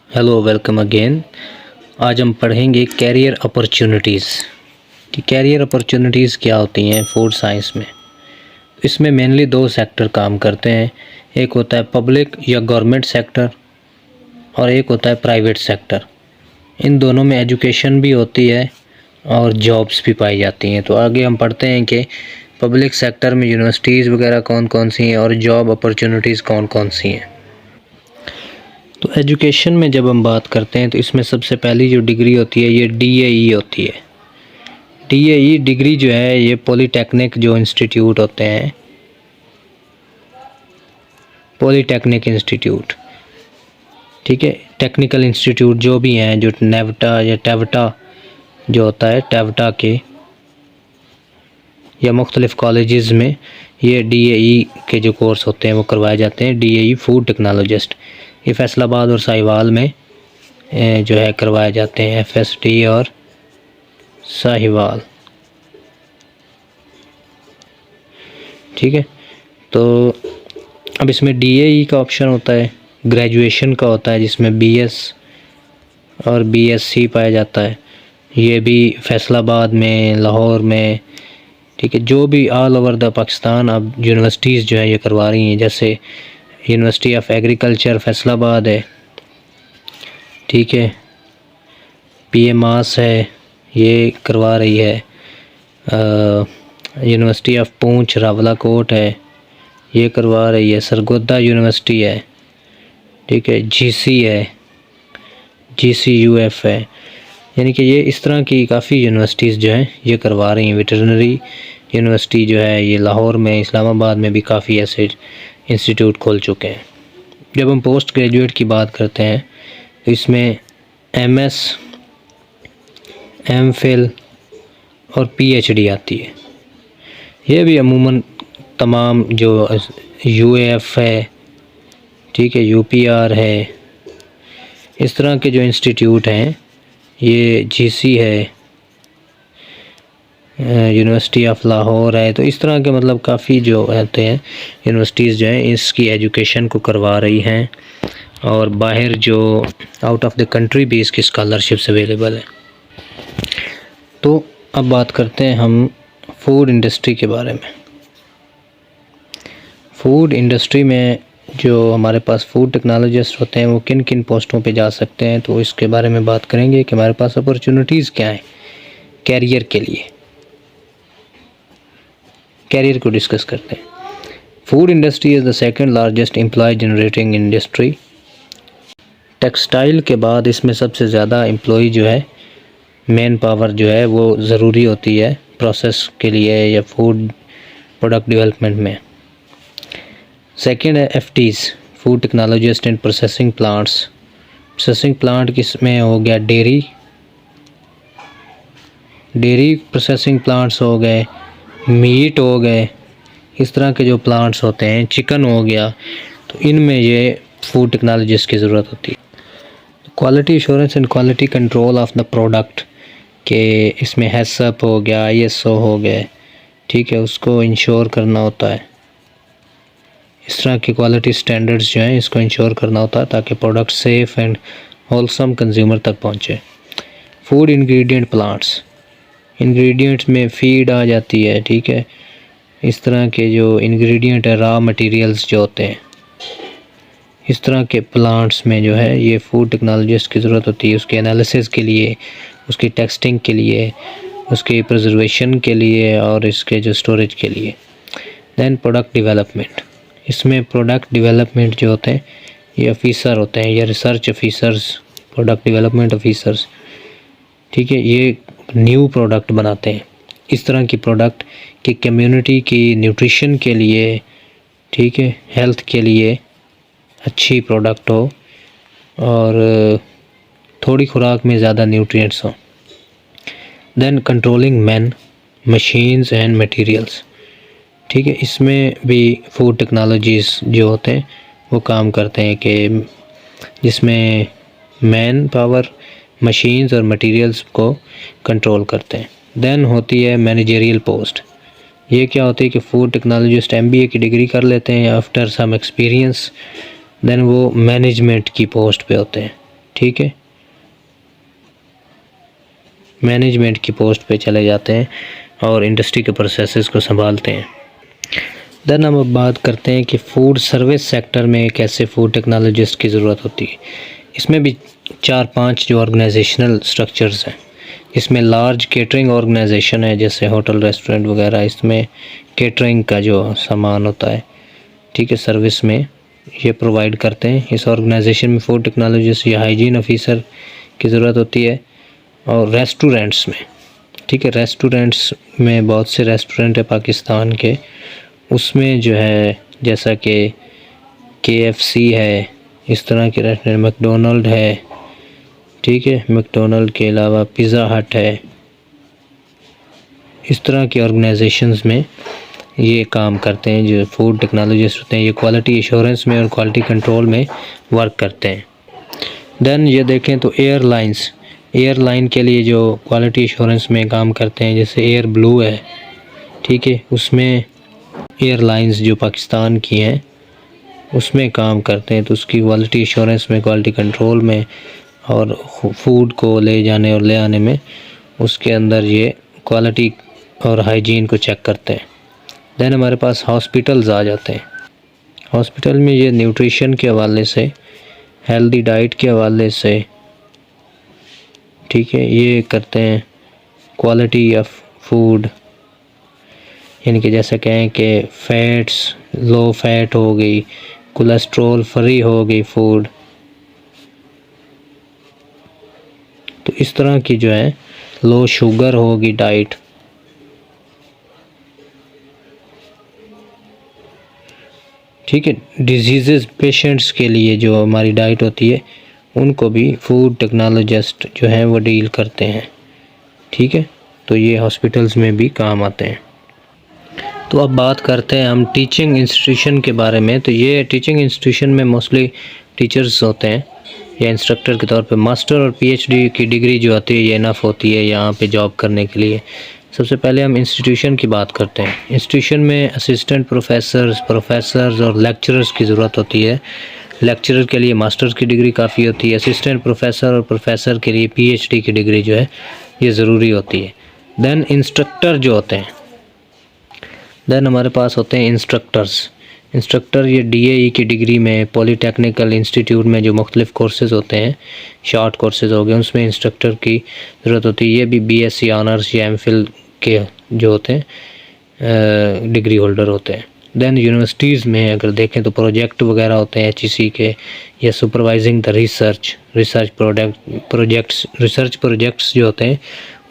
Hello, welcome again. आज हम पढ़ेंगे कैरियर अपॉर्चुनिटीज़ कि कैरियर अपॉर्चुनिटीज़ क्या होती हैं फूड साइंस में। इसमें मेनली दो सेक्टर काम करते हैं, एक होता है पब्लिक या गवर्नमेंट सेक्टर और एक होता है प्राइवेट सेक्टर। इन दोनों में एजुकेशन भी होती है और जॉब्स भी पाई जाती हैं। तो आगे हम पढ़ते हैं कि पब्लिक सेक्टर में यूनिवर्सिटीज़ वगैरह कौन कौन सी हैं और जॉब अपॉर्चुनिटीज़ कौन कौन सी हैं। तो एजुकेशन में जब हम बात करते हैं तो इसमें सबसे पहली जो डिग्री होती है ये DAE होती है। DAE डिग्री जो है ये पॉलीटेक्निक जो इंस्टीट्यूट होते हैं, पॉलीटेक्निक इंस्टीट्यूट, ठीक है, टेक्निकल इंस्टीट्यूट जो भी हैं, जो नेवटा या टेवटा जो होता है, टेवटा के या मुख्तलिफ़ कॉलेजेस में ये DAE के जो कोर्स होते हैं वो करवाए जाते हैं। DAE फूड टेक्नोलॉजिस्ट ये फैसलाबाद और साहिवाल में जो है करवाए जाते हैं, FST और साहिवाल, ठीक है। तो अब इसमें DAE का ऑप्शन होता है, ग्रेजुएशन का होता है जिसमें BS और BSc पाया जाता है। ये भी फैसलाबाद में, लाहौर में, ठीक है, जो भी ऑल ओवर द पाकिस्तान अब यूनिवर्सिटीज़ जो है ये करवा रही हैं। जैसे यूनिवर्सिटी ऑफ एग्रीकल्चर फैसलाबाद है, ठीक है, PMAS है, ये करवा रही है। यूनिवर्सिटी ऑफ पूंछ रावलाकोट है, ये करवा रही है। सरगोदा यूनिवर्सिटी है, ठीक है, GC है, GCUF है। यानी कि ये इस तरह की काफ़ी यूनिवर्सिटीज़ जो हैं ये करवा रही हैं। वेटरनरी यूनिवर्सिटी जो है ये लाहौर में, इस्लामाबाद में भी काफ़ी ऐसे इंस्टीट्यूट खोल चुके हैं। जब हम पोस्ट ग्रेजुएट की बात करते हैं तो इसमें MS, MPhil और PhD आती है। ये भी अमूमन तमाम जो UAF है, ठीक है, UPR है, इस तरह के जो इंस्टीट्यूट हैं, ये GC है, यूनिवर्सिटी ऑफ लाहौर है। तो इस तरह के मतलब काफ़ी जो होते हैं यूनिवर्सिटीज़ जो हैं इसकी एजुकेशन को करवा रही हैं और बाहर जो आउट ऑफ द कंट्री भी इसकी स्कॉलरशिप्स अवेलेबल है। तो अब बात करते हैं हम फूड इंडस्ट्री के बारे में। फूड इंडस्ट्री में जो हमारे पास फूड टेक्नोलॉजिस्ट होते हैं वो किन किन पोस्टों पे जा सकते हैं, तो इसके बारे में बात करेंगे कि हमारे पास अपॉर्चुनिटीज़ क्या हैं कैरियर के लिए। कैरियर को डिस्कस करते हैं। Food industry is the second largest employ generating industry. Textile के बाद इसमें सबसे ज़्यादा एम्प्लॉय जो है, मैन पावर जो है वो ज़रूरी होती है प्रोसेस के लिए या फूड प्रोडक्ट डेवलपमेंट में। सेकंड है FTs, food technologist and processing plants. Processing plant किसमें हो गया, डेयरी प्रोसेसिंग प्लांट्स हो गए, मीट हो गए, इस तरह के जो प्लांट्स होते हैं, चिकन हो गया, तो इनमें ये फूड टेक्नोलॉजिस्ट की ज़रूरत होती है। Quality assurance and quality control of the product के इसमें HACCP हो गया, ISO हो गए, ठीक है, उसको इंश्योर करना होता है। इस तरह की क्वालिटी स्टैंडर्ड्स जो हैं इसको इंश्योर करना होता है ताकि product safe and wholesome consumer तक पहुँचे। फूड इंग्रेडिएंट प्लांट्स, इंग्रेडिएंट्स में फीड आ जाती है, ठीक है, इस तरह के जो इंग्रेडिएंट है, रॉ मटेरियल्स जो होते हैं, इस तरह के प्लांट्स में जो है ये फूड टेक्नोलॉजिस्ट की ज़रूरत होती है। उसके एनालिसिस के लिए, उसकी टेस्टिंग के लिए, उसके प्रिजर्वेशन के लिए और इसके जो स्टोरेज के लिए। दैन प्रोडक्ट डेवलपमेंट, इसमें प्रोडक्ट डेवलपमेंट जो होते हैं ये ऑफिसर होते हैं या research officers, product development officers, ठीक है, ये न्यू प्रोडक्ट बनाते हैं। इस तरह की प्रोडक्ट कि कम्युनिटी की न्यूट्रिशन के लिए, ठीक है, हेल्थ के लिए अच्छी प्रोडक्ट हो और थोड़ी खुराक में ज़्यादा न्यूट्रिएंट्स हो। Then controlling man, machines and materials, ठीक है, इसमें भी फूड टेक्नोलॉजीज़ जो होते हैं वो काम करते हैं कि जिसमें मैन पावर, मशीन्स और मटेरियल्स को कंट्रोल करते हैं। देन होती है मैनेजरियल पोस्ट। ये क्या होती है कि फूड टेक्नोलॉजिस्ट MBA की डिग्री कर लेते हैं आफ्टर सम एक्सपीरियंस, देन वो मैनेजमेंट की पोस्ट पे होते हैं, ठीक है, मैनेजमेंट की पोस्ट पे चले जाते हैं और इंडस्ट्री के प्रोसेसेस को संभालते हैं। देन हम अब बात करते हैं कि फूड सर्विस सेक्टर में कैसे फूड टेक्नोलॉजिस्ट की ज़रूरत होती है। इसमें भी 4-5 जो ऑर्गेनाइजेशनल स्ट्रक्चर्स हैं, इसमें लार्ज केटरिंग ऑर्गेनाइजेशन है जैसे होटल रेस्टोरेंट वगैरह, इसमें केटरिंग का जो सामान होता है, ठीक है, सर्विस में ये प्रोवाइड करते हैं। इस ऑर्गेनाइजेशन में फूड टेक्नोलॉजिस्ट या हाइजीन ऑफिसर की ज़रूरत होती है। और रेस्टोरेंट्स में, ठीक है, रेस्टोरेंट्स में बहुत से रेस्टोरेंट है पाकिस्तान के, उसमें जो है जैसा कि KFC है, इस तरह के रेस्टोरेंट, मैकडोनल्ड है, ठीक है, मैकडोनल्ड के अलावा पिज़्ज़ा हट है, इस तरह की ऑर्गेनाइजेशंस में ये काम करते हैं। जो फूड टेक्नोलॉजिस्ट होते हैं ये क्वालिटी एश्योरेंस में और क्वालिटी कंट्रोल में वर्क करते हैं। देन ये देखें तो एयरलाइन के लिए जो क्वालिटी एश्योरेंस में काम करते हैं, जैसे एयर ब्लू है, ठीक है, उसमें एयरलाइंस जो पाकिस्तान की हैं उसमें काम करते हैं, तो उसकी क्वालिटी एश्योरेंस में, क्वालिटी कंट्रोल में और फूड को ले जाने और ले आने में उसके अंदर ये क्वालिटी और हाइजीन को चेक करते हैं। देन हमारे पास हॉस्पिटल्स आ जाते हैं। हॉस्पिटल में ये न्यूट्रिशन के हवाले से, हेल्दी डाइट के हवाले से, ठीक है, ये करते हैं। क्वालिटी ऑफ फूड, यानी कि जैसे कहें कि फ़ैट्स, लो फैट हो गई, कोलेस्ट्रॉल फ्री हो गई फूड, तो इस तरह की जो है लो शुगर होगी डाइट, ठीक है। डिजीज़ पेशेंट्स के लिए जो हमारी डाइट होती है उनको भी फूड टेक्नोलॉजिस्ट जो हैं वो डील करते हैं, ठीक है, तो ये हॉस्पिटल्स में भी काम आते हैं। तो अब बात करते हैं हम टीचिंग इंस्टीट्यूशन के बारे में। तो ये टीचिंग इंस्टीट्यूशन में मोस्टली टीचर्स होते हैं या इंस्ट्रक्टर के तौर पे। मास्टर और PhD की डिग्री जो आती है ये इनफ होती है यहाँ पे जॉब करने के लिए। सबसे पहले हम इंस्टीट्यूशन की बात करते हैं। इंस्टीट्यूशन में असिस्टेंट प्रोफेसर्स और लेक्चरर्स की ज़रूरत होती है। लेक्चरर के लिए मास्टर्स की डिग्री काफ़ी होती है। असिस्टेंट प्रोफेसर और प्रोफेसर के लिए PhD की डिग्री जो है ये ज़रूरी होती है। देन इंस्ट्रक्टर जो होते हैं, देन हमारे पास होते हैं इंस्ट्रक्टर ये DAE की डिग्री में, पॉलीटेक्निकल इंस्टीट्यूट में जो मुख्तलिफ कोर्सेज़ होते हैं, शॉर्ट कोर्सेज़ हो गए, उसमें इंस्ट्रक्टर की ज़रूरत होती है। ये भी BSc ऑनर्स या MPhil के जो होते हैं डिग्री होल्डर होते हैं। देन यूनिवर्सिटीज़ में अगर देखें तो प्रोजेक्ट वगैरह होते हैं HEC के, या सुपरवाइजिंग द रिसर्च प्रोजेक्ट्स जो होते हैं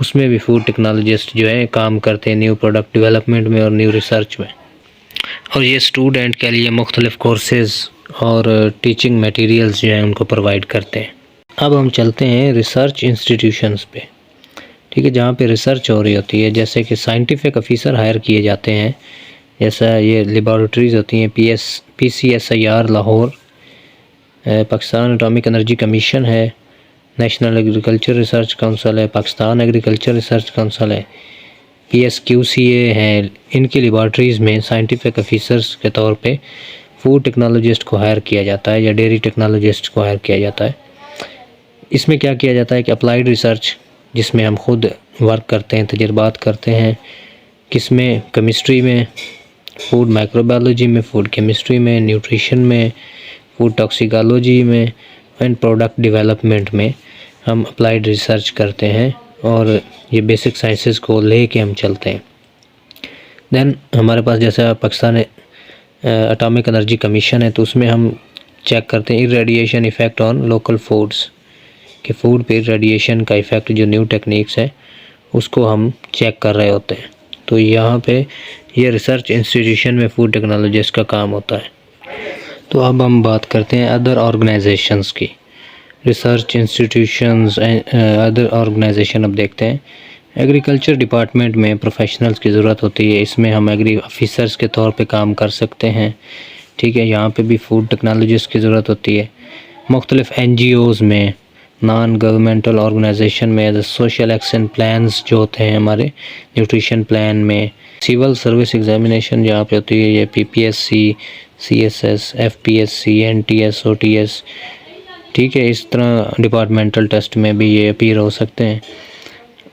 उसमें भी फूड टेक्नोलॉजिस्ट जो है काम करते हैं, न्यू प्रोडक्ट डेवलपमेंट में और न्यू रिसर्च में। और ये स्टूडेंट के लिए मुख्तलिफ कोर्सेज़ और टीचिंग मटेरियल्स जो हैं उनको प्रोवाइड करते हैं। अब हम चलते हैं रिसर्च इंस्टीट्यूशंस पे, ठीक है, जहाँ पे रिसर्च हो रही होती है। जैसे कि साइंटिफिक ऑफिसर हायर किए जाते हैं, जैसा ये लेबॉरेटरीज़ होती हैं, PCSIR Lahore, Pakistan atomic energy commission है, नेशनल एग्रीकल्चर रिसर्च काउंसिल है, पाकिस्तान एग्रीकल्चर रिसर्च काउंसिल है, PSQCA है। इनकी लेबॉरेटरीज़ में साइंटिफिक ऑफिसर्स के तौर पे फूड टेक्नोलॉजिस्ट को हायर किया जाता है या डेयरी टेक्नोलॉजिस्ट को हायर किया जाता है। इसमें क्या किया जाता है कि अप्लाइड रिसर्च, जिसमें हम खुद वर्क करते हैं, तजर्बात करते हैं, किसमें, केमिस्ट्री में, फूड माइक्रोबायोलॉजी में, फूड केमिस्ट्री में, न्यूट्रिशन में, फूड टॉक्सिकोलॉजी में एंड प्रोडक्ट डेवलपमेंट में हम अप्लाइड रिसर्च करते हैं और ये बेसिक साइंसेस को ले के हम चलते हैं। देन हमारे पास जैसा पाकिस्तान एटॉमिक एनर्जी कमीशन है, तो उसमें हम चेक करते हैं irradiation effect on local foods, कि फूड पे रेडिएशन का इफ़ेक्ट जो न्यू टेक्निक्स है उसको हम चेक कर रहे होते हैं। तो यहाँ पे ये रिसर्च इंस्टीट्यूशन में फूड टेक्नोलॉजिस्ट का काम होता है। तो अब हम बात करते हैं अदर ऑर्गेनाइजेशंस की। रिसर्च इंस्टीट्यूशंस, अदर ऑर्गेनाइजेशन अब देखते हैं। एग्रीकल्चर डिपार्टमेंट में प्रोफेशनल्स की ज़रूरत होती है, इसमें हम एग्री ऑफिसर्स के तौर पे काम कर सकते हैं, ठीक है, यहाँ पे भी फूड टेक्नोलॉजिस्ट की ज़रूरत होती है। मुख्तलिफ NGOs में, नॉन गवर्नमेंटल ऑर्गेनाइजेशन में एज सोशल एक्शन प्लान्स जो होते हैं हमारे न्यूट्रिशन प्लान में, सिविल सर्विस एग्जामिनेशन जहाँ पे होती है, ये PPSC, CSS, FPSC, NTS, OTS, ठीक है, इस तरह डिपार्टमेंटल टेस्ट में भी ये अपीयर हो सकते हैं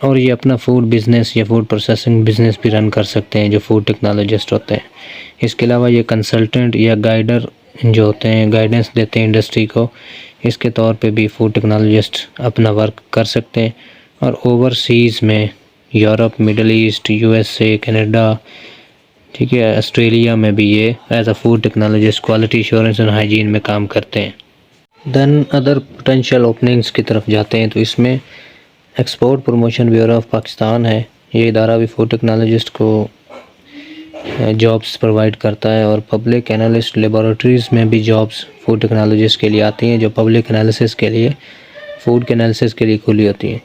और ये अपना फूड बिज़नेस या फूड प्रोसेसिंग बिज़नेस भी रन कर सकते हैं जो फूड टेक्नोलॉजिस्ट होते हैं। इसके अलावा ये कंसल्टेंट या गाइडर जो होते हैं, गाइडेंस देते हैं इंडस्ट्री को, इसके तौर पे भी फूड टेक्नोलॉजिस्ट अपना वर्क कर सकते हैं। और ओवरसीज़ में Europe, Middle East, USA, Canada, ठीक है, ऑस्ट्रेलिया में भी ये as a food technologist quality assurance and hygiene में काम करते हैं। देन अदर पोटेंशियल ओपनिंग्स की तरफ जाते हैं तो इसमें export promotion bureau of Pakistan है। ये इदारा भी फूड टेक्नोलॉजिस्ट को जॉब्स प्रोवाइड करता है और पब्लिक एनालिस्ट लेबोरेटरीज़ में भी जॉब्स फूड टेक्नोलॉजिस्ट के लिए आती हैं जो पब्लिक एनालिसिस के लिए, फूड के एनालिसिस के लिए खुली होती हैं।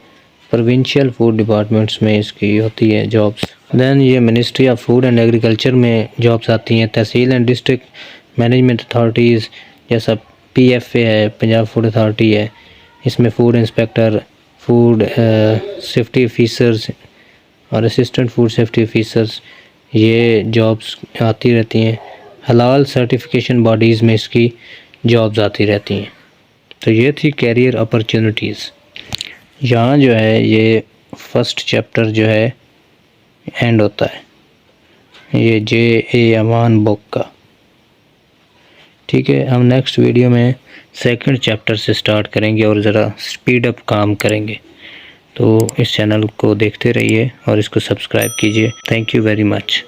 प्रोविंशियल फूड डिपार्टमेंट्स में इसकी होती है जॉब्स। दैन ये ministry of food and agriculture में जॉब्स आती हैं। तहसील एंड डिस्ट्रिक्ट मैनेजमेंट अथॉरिटीज़ जैसा PFA है, पंजाब फूड अथॉरिटी है, इसमें food inspector, food safety officers और असिस्टेंट फूड सेफ्टी ऑफिसर्स, ये जॉब्स आती रहती हैं। हलाल सर्टिफिकेशन बॉडीज़ में इसकी जॉब्स आती रहती हैं। तो ये थी कैरियर अपॉर्चुनिटीज़। यहाँ जो है ये फर्स्ट चैप्टर जो है एंड होता है ये J.A. अमान बुक का। ठीक है, हम नेक्स्ट वीडियो में सेकंड चैप्टर से स्टार्ट करेंगे और ज़रा स्पीड अप काम करेंगे। तो इस चैनल को देखते रहिए और इसको सब्सक्राइब कीजिए। Thank you very much.